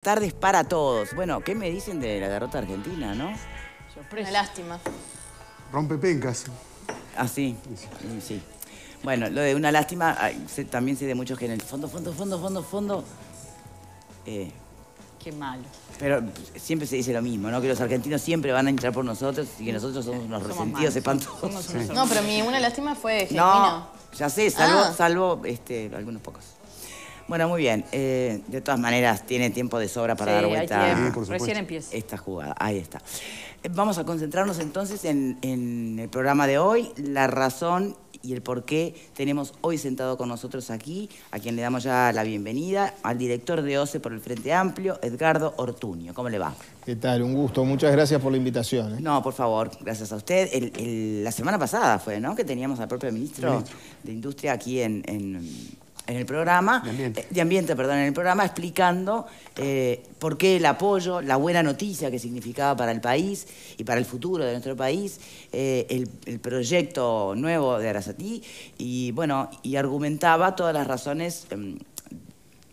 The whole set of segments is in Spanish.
Tardes para todos. Bueno, ¿qué me dicen de la derrota argentina, no? Una lástima. Rompepencas. Ah, sí. Sí. Bueno, lo de una lástima, también sé de muchos que en el fondo... Qué malo. Pero siempre se dice lo mismo, ¿no? Que los argentinos siempre van a entrar por nosotros y que nosotros somos unos resentidos espantosos. No, pero una lástima fue genuino. No, ya sé, salvo algunos pocos. Bueno, muy bien. De todas maneras, tiene tiempo de sobra para dar vuelta recién empieza esta jugada. Ahí está. Vamos a concentrarnos entonces en el programa de hoy, la razón y el por qué tenemos hoy sentado con nosotros aquí, a quien le damos ya la bienvenida, al director de OCE por el Frente Amplio, Edgardo Ortuño. ¿Cómo le va? ¿Qué tal? Un gusto. Muchas gracias por la invitación. No, por favor, gracias a usted. La semana pasada fue, ¿no?, que teníamos al propio ministro de Industria aquí en el programa, de ambiente, en el programa, explicando por qué el apoyo, la buena noticia que significaba para el país y para el futuro de nuestro país, el proyecto nuevo de Arasatí, y bueno, y argumentaba todas las razones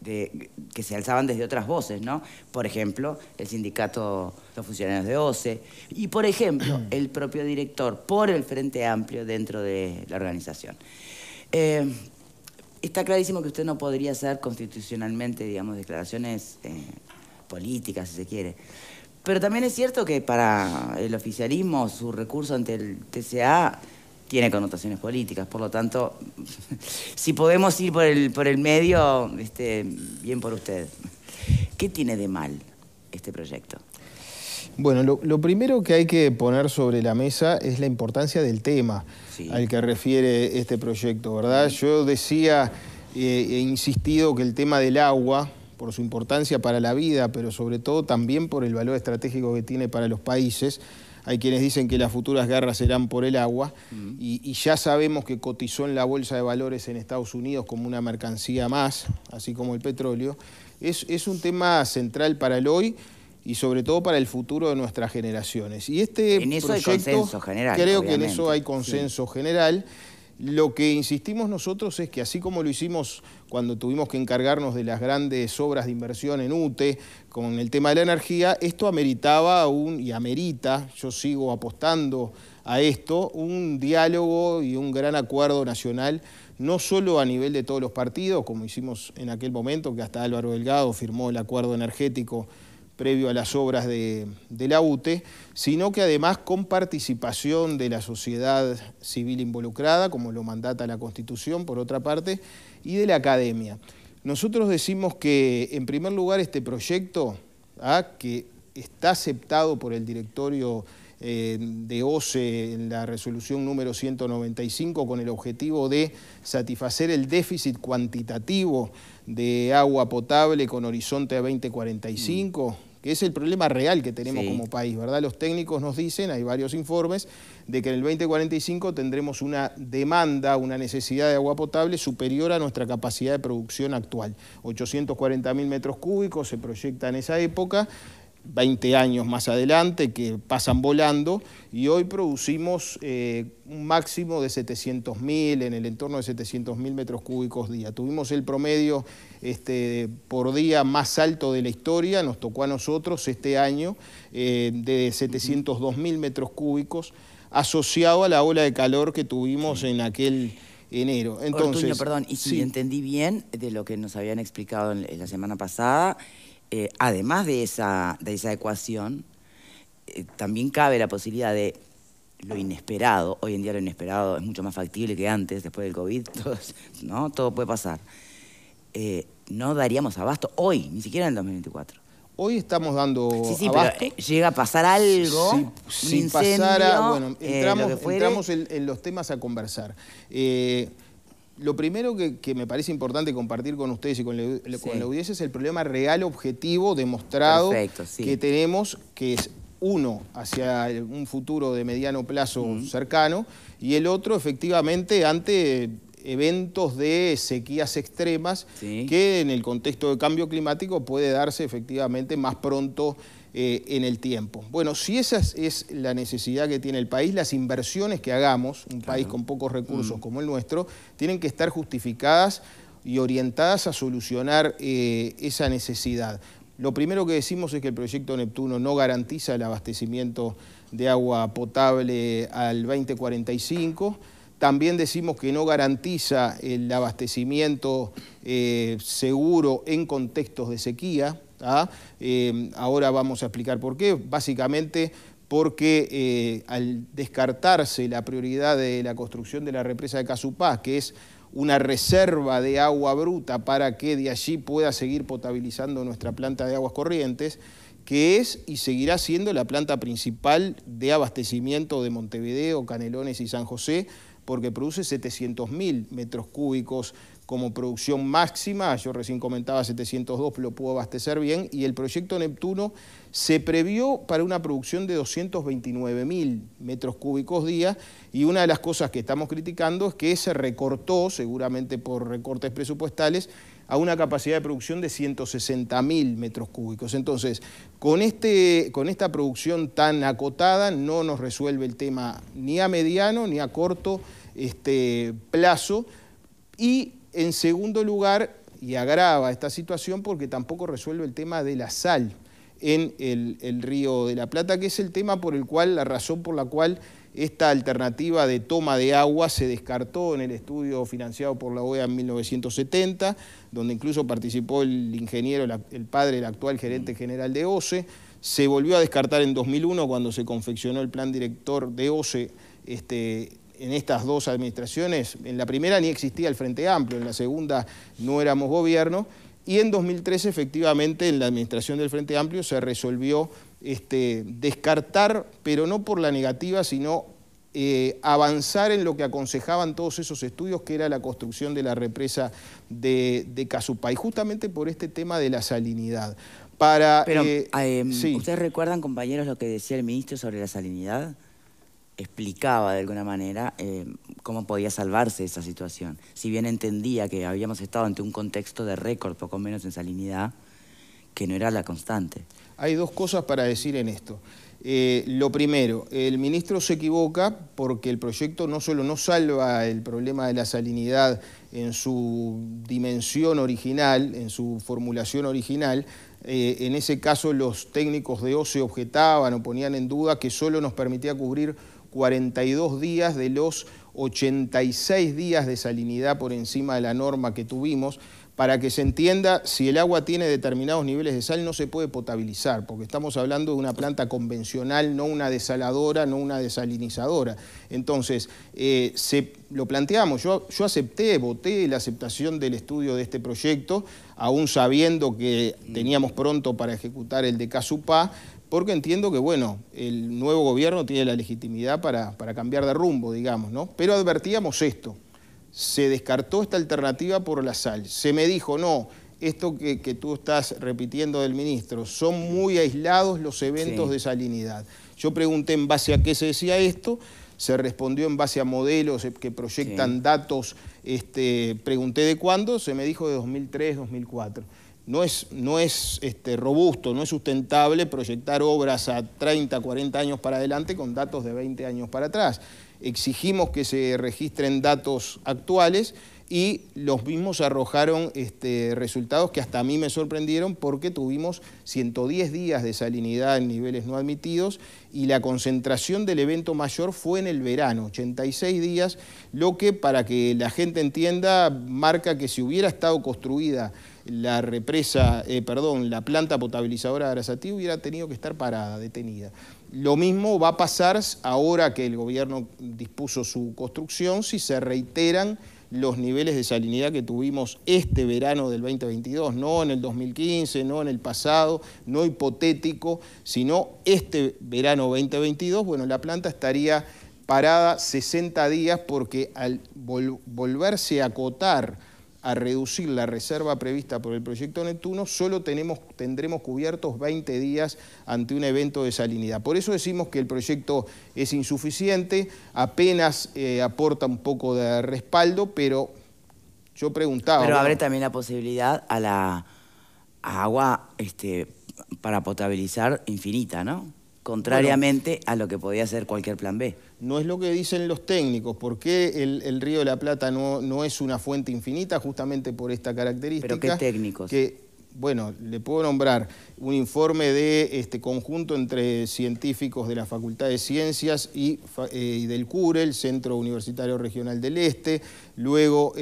que se alzaban desde otras voces, ¿no? Por ejemplo, el sindicato, los funcionarios de OCE, y por ejemplo, el propio director por el Frente Amplio dentro de la organización. Está clarísimo que usted no podría hacer constitucionalmente, digamos, declaraciones políticas, si se quiere. Pero también es cierto que para el oficialismo su recurso ante el TCA tiene connotaciones políticas. Por lo tanto, si podemos ir por el medio, bien por usted. ¿Qué tiene de mal este proyecto? Bueno, lo primero que hay que poner sobre la mesa es la importancia del tema al que refiere este proyecto, ¿verdad? Yo decía, he insistido que el tema del agua, por su importancia para la vida, pero sobre todo también por el valor estratégico que tiene para los países. Hay quienes dicen que las futuras guerras serán por el agua, y ya sabemos que cotizó en la bolsa de valores en Estados Unidos como una mercancía más, así como el petróleo. Es un tema central para el hoy, y sobre todo para el futuro de nuestras generaciones. Y este en eso proyecto, hay consenso general. creo obviamente. Que en eso hay consenso general. Lo que insistimos nosotros es que así como lo hicimos cuando tuvimos que encargarnos de las grandes obras de inversión en UTE, con el tema de la energía, esto ameritaba y amerita, yo sigo apostando a esto, un diálogo y un gran acuerdo nacional, no solo a nivel de todos los partidos, como hicimos en aquel momento, que hasta Álvaro Delgado firmó el acuerdo energético previo a las obras de la UTE, sino que además con participación de la sociedad civil involucrada, como lo mandata la Constitución, por otra parte, y de la academia. Nosotros decimos que, en primer lugar, este proyecto, que está aceptado por el directorio de OCE en la resolución número 195, con el objetivo de satisfacer el déficit cuantitativo de agua potable con horizonte a 2045, que es el problema real que tenemos como país, ¿verdad? Los técnicos nos dicen, hay varios informes, de que en el 2045 tendremos una demanda, una necesidad de agua potable superior a nuestra capacidad de producción actual. 840.000 metros cúbicos se proyecta en esa época, 20 años más adelante, que pasan volando, y hoy producimos un máximo de 700.000, en el entorno de 700.000 metros cúbicos día. Tuvimos el promedio por día más alto de la historia, nos tocó a nosotros este año, de 702.000 metros cúbicos, asociado a la ola de calor que tuvimos en aquel enero. Entonces, Ortuño, perdón, y si entendí bien de lo que nos habían explicado en la semana pasada, además de esa ecuación, también cabe la posibilidad de lo inesperado. Hoy en día lo inesperado es mucho más factible que antes, después del COVID, ¿no? Todo puede pasar. No daríamos abasto hoy, ni siquiera en el 2024. Hoy estamos dando abasto. Pero llega a pasar algo, si un incendio, pasara, bueno, entramos en los temas a conversar. Lo primero que me parece importante compartir con ustedes y con la audiencia es el problema real, objetivo, demostrado que tenemos, que es uno hacia un futuro de mediano plazo cercano, y el otro efectivamente ante eventos de sequías extremas que en el contexto de cambio climático puede darse efectivamente más pronto en el tiempo. Bueno, si esa es la necesidad que tiene el país, las inversiones que hagamos, un país con pocos recursos como el nuestro, tienen que estar justificadas y orientadas a solucionar esa necesidad. Lo primero que decimos es que el proyecto Neptuno no garantiza el abastecimiento de agua potable al 2045. También decimos que no garantiza el abastecimiento seguro en contextos de sequía. Ahora vamos a explicar por qué. Básicamente porque al descartarse la prioridad de la construcción de la represa de Casupá, que es una reserva de agua bruta para que de allí pueda seguir potabilizando nuestra planta de aguas corrientes, que es y seguirá siendo la planta principal de abastecimiento de Montevideo, Canelones y San José, porque produce 700.000 metros cúbicos como producción máxima. Yo recién comentaba 702, lo pudo abastecer bien, y el proyecto Neptuno se previó para una producción de 229.000 metros cúbicos día, y una de las cosas que estamos criticando es que se recortó, seguramente por recortes presupuestales, a una capacidad de producción de 160.000 metros cúbicos. Entonces, con esta producción tan acotada no nos resuelve el tema ni a mediano ni a corto plazo, y en segundo lugar, y agrava esta situación porque tampoco resuelve el tema de la sal en el Río de la Plata, que es el tema por el cual, la razón por la cual esta alternativa de toma de agua se descartó en el estudio financiado por la OEA en 1970, donde incluso participó el ingeniero, el padre del actual gerente general de OCE. Se volvió a descartar en 2001 cuando se confeccionó el plan director de OCE en estas dos administraciones. En la primera ni existía el Frente Amplio, en la segunda no éramos gobierno, y en 2013 efectivamente en la administración del Frente Amplio se resolvió descartar, pero no por la negativa, sino avanzar en lo que aconsejaban todos esos estudios, que era la construcción de la represa de Casupá, y justamente por este tema de la salinidad. Sí. ¿Ustedes recuerdan, compañeros, lo que decía el ministro sobre la salinidad? Explicaba de alguna manera cómo podía salvarse esa situación. Si bien entendía que habíamos estado ante un contexto de récord, poco menos en salinidad, que no era la constante. Hay dos cosas para decir en esto. Lo primero, el ministro se equivoca porque el proyecto no solo no salva el problema de la salinidad en su dimensión original, en su formulación original. En ese caso los técnicos de OCE objetaban o ponían en duda que solo nos permitía cubrir 42 días de los 86 días de salinidad por encima de la norma que tuvimos. Para que se entienda, si el agua tiene determinados niveles de sal no se puede potabilizar, porque estamos hablando de una planta convencional, no una desaladora, no una desalinizadora. Entonces, lo planteamos, yo acepté, voté la aceptación del estudio de este proyecto, aún sabiendo que teníamos pronto para ejecutar el de Casupá, porque entiendo que, bueno, el nuevo gobierno tiene la legitimidad para cambiar de rumbo, digamos, ¿no? Pero advertíamos esto. Se descartó esta alternativa por la sal. Se me dijo, no, esto que tú estás repitiendo del ministro, son muy aislados los eventos de salinidad. Yo pregunté en base a qué se decía esto, se respondió en base a modelos que proyectan datos, pregunté de cuándo, se me dijo de 2003, 2004. No es robusto, no es sustentable proyectar obras a 30, 40 años para adelante con datos de 20 años para atrás. Exigimos que se registren datos actuales y los mismos arrojaron resultados que hasta a mí me sorprendieron, porque tuvimos 110 días de salinidad en niveles no admitidos y la concentración del evento mayor fue en el verano, 86 días, lo que, para que la gente entienda, marca que si hubiera estado construida la represa, la planta potabilizadora de Arasatí hubiera tenido que estar parada, detenida. Lo mismo va a pasar ahora que el gobierno dispuso su construcción, si se reiteran los niveles de salinidad que tuvimos este verano del 2022, no en el 2015, no en el pasado, no hipotético, sino este verano 2022, bueno, la planta estaría parada 60 días porque al volverse a acotar, a reducir la reserva prevista por el proyecto Neptuno, solo tendremos cubiertos 20 días ante un evento de salinidad. Por eso decimos que el proyecto es insuficiente, apenas aporta un poco de respaldo, pero yo preguntaba... Pero abre también la posibilidad a agua para potabilizar infinita, ¿no? Contrariamente a lo que podía ser cualquier plan B. No es lo que dicen los técnicos. ¿Por qué el Río de la Plata no es una fuente infinita? Justamente por esta característica. ¿Pero qué técnicos? Que bueno, le puedo nombrar un informe de conjunto entre científicos de la Facultad de Ciencias y del CURE, el Centro Universitario Regional del Este. Luego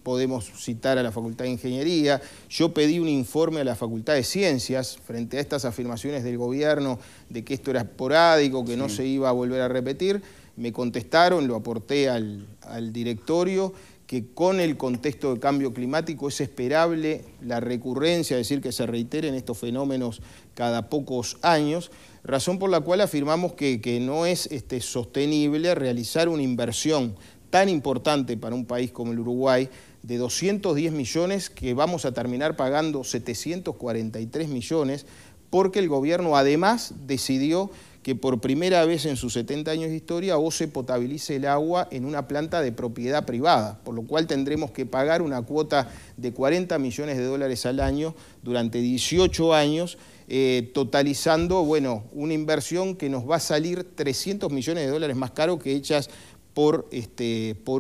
podemos citar a la Facultad de Ingeniería. Yo pedí un informe a la Facultad de Ciencias frente a estas afirmaciones del gobierno de que esto era esporádico, que no se iba a volver a repetir. Me contestaron, lo aporté al directorio, que con el contexto de cambio climático es esperable la recurrencia, es decir, que se reiteren estos fenómenos cada pocos años, razón por la cual afirmamos que no es sostenible realizar una inversión tan importante para un país como el Uruguay, de 210 millones, que vamos a terminar pagando 743 millones, porque el gobierno además decidió que por primera vez en sus 70 años de historia OCE potabilice el agua en una planta de propiedad privada, por lo cual tendremos que pagar una cuota de 40 millones de dólares al año durante 18 años, totalizando, bueno, una inversión que nos va a salir 300 millones de dólares más caro que hechas por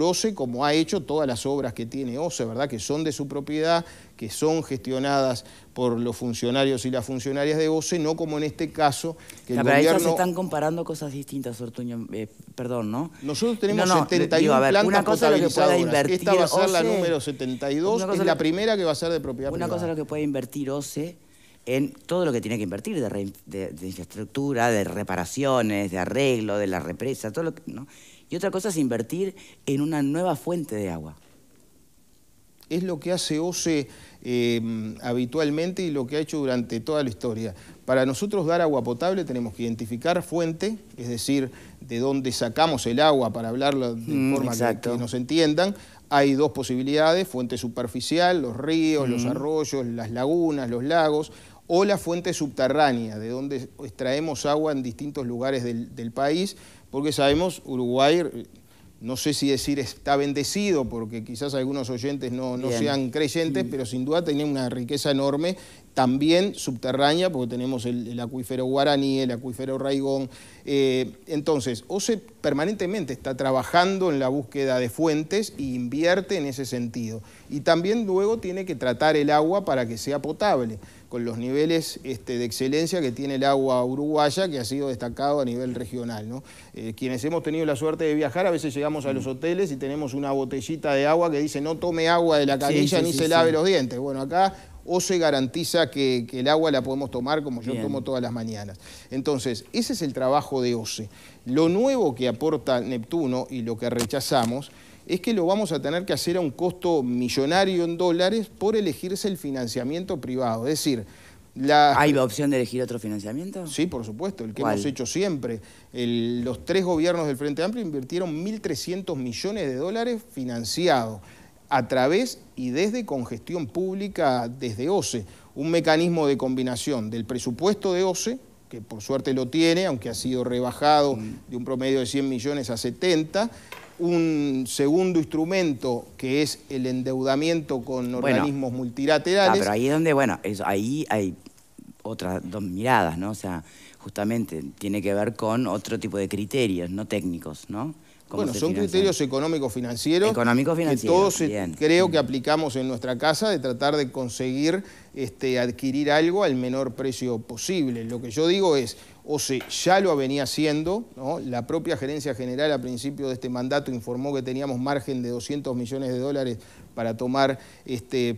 OCE, como ha hecho todas las obras que tiene OCE, ¿verdad? Que son de su propiedad, que son gestionadas por los funcionarios y las funcionarias de OCE, no como en este caso, que el gobierno... Pero se están comparando cosas distintas, Ortuño, perdón, ¿no? Nosotros tenemos 71 plantas potabilizadoras. Esta va a ser la número 72, es la primera que va a ser de propiedad privada. Una cosa es lo que puede invertir OCE en todo lo que tiene que invertir, de infraestructura, de reparaciones, de arreglo, de la represa, todo lo que... ¿no? Y otra cosa es invertir en una nueva fuente de agua. Es lo que hace OCE habitualmente y lo que ha hecho durante toda la historia. Para nosotros dar agua potable tenemos que identificar fuente, es decir, de dónde sacamos el agua, para hablarlo de forma que nos entiendan. Hay dos posibilidades: fuente superficial, los ríos, los arroyos, las lagunas, los lagos, o la fuente subterránea, de donde extraemos agua en distintos lugares del país, porque sabemos, Uruguay, no sé si decir está bendecido, porque quizás algunos oyentes no sean creyentes, pero sin duda tiene una riqueza enorme, también subterránea, porque tenemos el acuífero Guaraní, el acuífero Raigón. Entonces, OCE permanentemente está trabajando en la búsqueda de fuentes e invierte en ese sentido. Y también luego tiene que tratar el agua para que sea potable, con los niveles de excelencia que tiene el agua uruguaya, que ha sido destacado a nivel regional, ¿no? Quienes hemos tenido la suerte de viajar, a veces llegamos a los hoteles y tenemos una botellita de agua que dice no tome agua de la canilla ni se lave los dientes. Bueno, acá OCE garantiza que el agua la podemos tomar como yo tomo todas las mañanas. Entonces, ese es el trabajo de OCE. Lo nuevo que aporta Neptuno y lo que rechazamos es que lo vamos a tener que hacer a un costo millonario en dólares por elegirse el financiamiento privado. Es decir, ¿hay opción de elegir otro financiamiento? Sí, por supuesto, el que hemos hecho siempre. Los tres gobiernos del Frente Amplio invirtieron 1.300 millones de dólares financiados a través y desde congestión pública desde OCE. Un mecanismo de combinación del presupuesto de OCE, que por suerte lo tiene, aunque ha sido rebajado de un promedio de 100 millones a 70, un segundo instrumento que es el endeudamiento con organismos multilaterales. Pero ahí es donde, ahí hay otras dos miradas, ¿no? O sea, justamente tiene que ver con otro tipo de criterios, no técnicos, ¿no? Bueno, son criterios económico-financieros que todos creo que aplicamos en nuestra casa, de tratar de conseguir adquirir algo al menor precio posible. Lo que yo digo es, OCE ya lo venía haciendo, ¿no? La propia Gerencia General a principio de este mandato informó que teníamos margen de 200 millones de dólares para tomar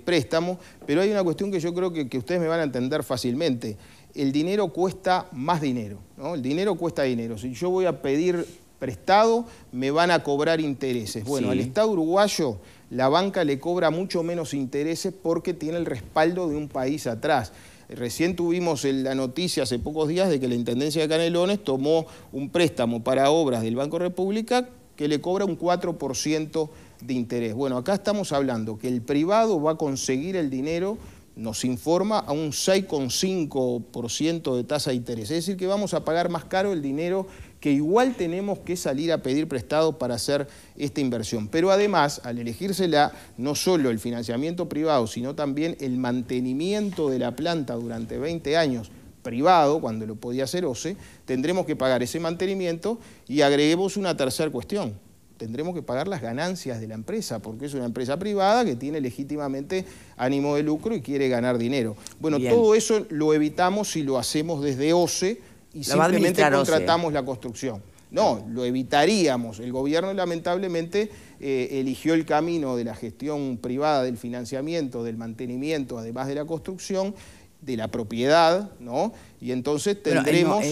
préstamo, pero hay una cuestión que yo creo que ustedes me van a entender fácilmente. El dinero cuesta más dinero, ¿no? El dinero cuesta dinero. Si yo voy a pedir prestado, me van a cobrar intereses. Bueno, al Estado uruguayo la banca le cobra mucho menos intereses porque tiene el respaldo de un país atrás. Recién tuvimos la noticia hace pocos días de que la Intendencia de Canelones tomó un préstamo para obras del Banco República que le cobra un 4% de interés. Bueno, acá estamos hablando que el privado va a conseguir el dinero, nos informa, a un 6,5% de tasa de interés. Es decir, que vamos a pagar más caro el dinero que igual tenemos que salir a pedir prestado para hacer esta inversión. Pero además, al elegírsela, no solo el financiamiento privado, sino también el mantenimiento de la planta durante 20 años privado, cuando lo podía hacer OCE, tendremos que pagar ese mantenimiento y agreguemos una tercera cuestión. tendremos que pagar las ganancias de la empresa, porque es una empresa privada que tiene legítimamente ánimo de lucro y quiere ganar dinero. Bueno, bien, todo eso lo evitamos si lo hacemos desde OCE y simplemente contratamos la construcción. No, lo evitaríamos. El gobierno lamentablemente eligió el camino de la gestión privada del financiamiento, del mantenimiento, además de la construcción, de la propiedad, ¿no? Y entonces tendremos...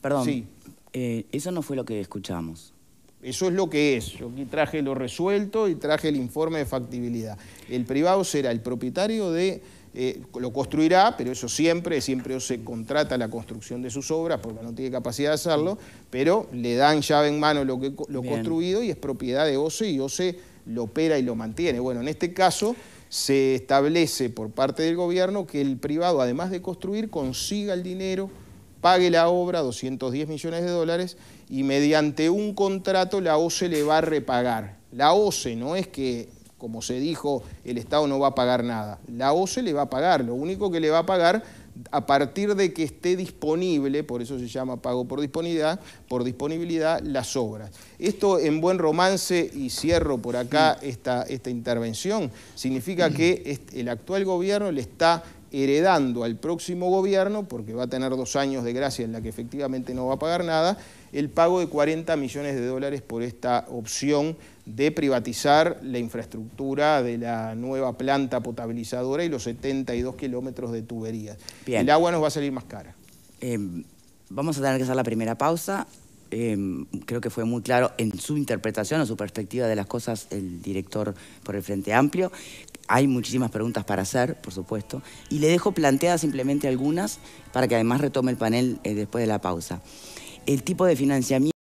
Perdón, sí. Eso no fue lo que escuchamos. Eso es lo que es. Yo aquí traje lo resuelto y traje el informe de factibilidad. El privado será el propietario de... lo construirá, pero eso siempre se contrata la construcción de sus obras porque no tiene capacidad de hacerlo, pero le dan llave en mano lo construido y es propiedad de OCE y OCE lo opera y lo mantiene. Bueno, en este caso se establece por parte del gobierno que el privado, además de construir, consiga el dinero, pague la obra, 210 millones de dólares, y mediante un contrato la OCE le va a repagar. La OCE no es que, como se dijo, el Estado no va a pagar nada. La OCE le va a pagar, lo único que le va a pagar a partir de que esté disponible, por eso se llama pago por disponibilidad, las obras. Esto en buen romance, y cierro por acá esta intervención, significa que el actual gobierno le está heredando al próximo gobierno, porque va a tener 2 años de gracia en la que efectivamente no va a pagar nada, el pago de 40 millones de dólares por esta opción de privatizar la infraestructura de la nueva planta potabilizadora y los 72 kilómetros de tuberías. Bien. El agua nos va a salir más cara. Vamos a tener que hacer la primera pausa. Creo que fue muy claro en su interpretación o su perspectiva de las cosas el director por el Frente Amplio. Hay muchísimas preguntas para hacer, por supuesto, y le dejo planteadas simplemente algunas para que además retome el panel después de la pausa. El tipo de financiamiento